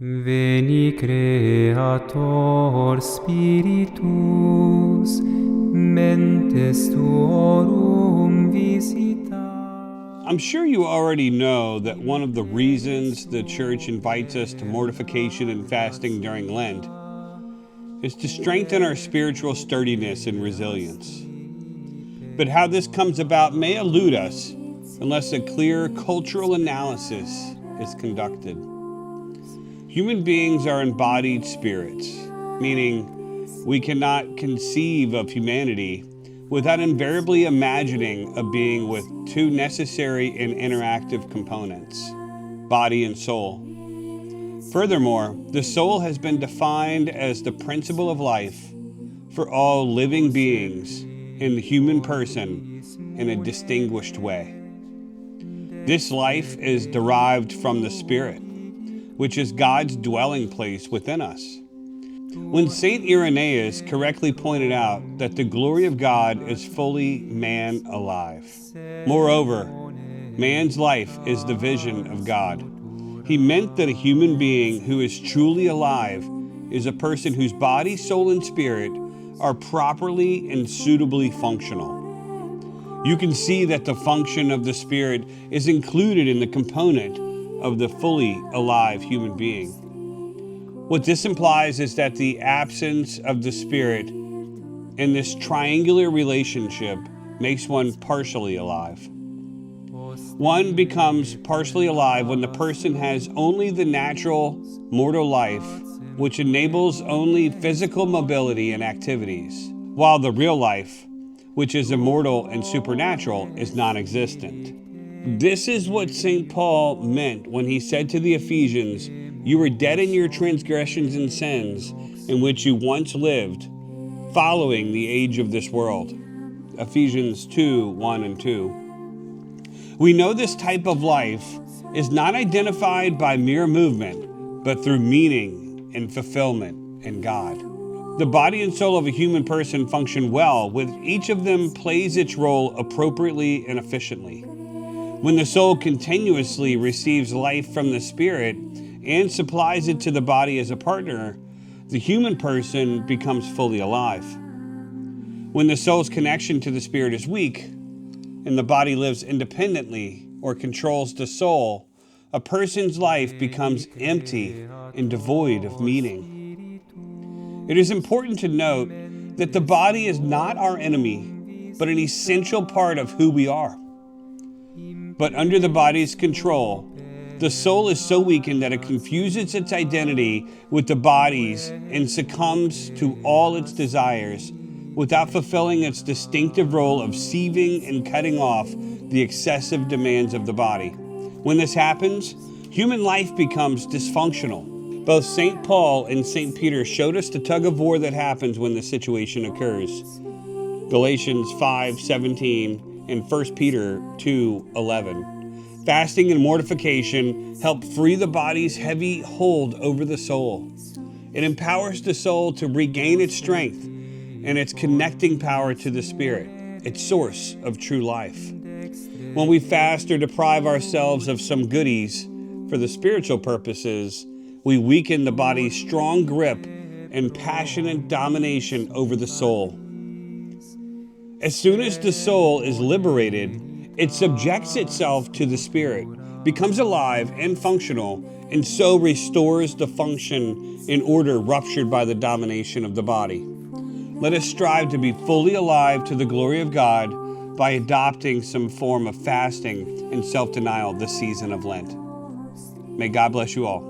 Veni Creator Spiritus, mentes tuorum visita. I'm sure you already know that one of the reasons the church invites us to mortification and fasting during Lent is to strengthen our spiritual sturdiness and resilience. But how this comes about may elude us unless a clear cultural analysis is conducted. Human beings are embodied spirits, meaning we cannot conceive of humanity without invariably imagining a being with two necessary and interactive components, body and soul. Furthermore, the soul has been defined as the principle of life for all living beings in the human person in a distinguished way. This life is derived from the Spirit, which is God's dwelling place within us. When St. Irenaeus correctly pointed out that the glory of God is fully man alive. Moreover, man's life is the vision of God. He meant that a human being who is truly alive is a person whose body, soul, and spirit are properly and suitably functional. You can see that the function of the spirit is included in the component of the fully alive human being. What this implies is that the absence of the spirit in this triangular relationship makes one partially alive. One becomes partially alive when the person has only the natural mortal life, which enables only physical mobility and activities, while the real life, which is immortal and supernatural, is non-existent. This is what St. Paul meant when he said to the Ephesians, "You were dead in your transgressions and sins, in which you once lived, following the age of this world." Ephesians 2:1 and 2. We know this type of life is not identified by mere movement, but through meaning and fulfillment in God. The body and soul of a human person function well when each of them plays its role appropriately and efficiently. When the soul continuously receives life from the spirit and supplies it to the body as a partner, the human person becomes fully alive. When the soul's connection to the spirit is weak, and the body lives independently or controls the soul, a person's life becomes empty and devoid of meaning. It is important to note that the body is not our enemy, but an essential part of who we are. But under the body's control, the soul is so weakened that it confuses its identity with the body's and succumbs to all its desires without fulfilling its distinctive role of sieving and cutting off the excessive demands of the body. When this happens, human life becomes dysfunctional. Both St. Paul and St. Peter showed us the tug of war that happens when this situation occurs. Galatians 5:17 and 1 Peter 2:11. Fasting and mortification help free the body's heavy hold over the soul. It empowers the soul to regain its strength and its connecting power to the spirit, its source of true life. When we fast or deprive ourselves of some goodies for the spiritual purposes, we weaken the body's strong grip and passionate domination over the soul. As soon as the soul is liberated, it subjects itself to the spirit, becomes alive and functional, and so restores the function in order ruptured by the domination of the body. Let us strive to be fully alive to the glory of God by adopting some form of fasting and self-denial this season of Lent. May God bless you all.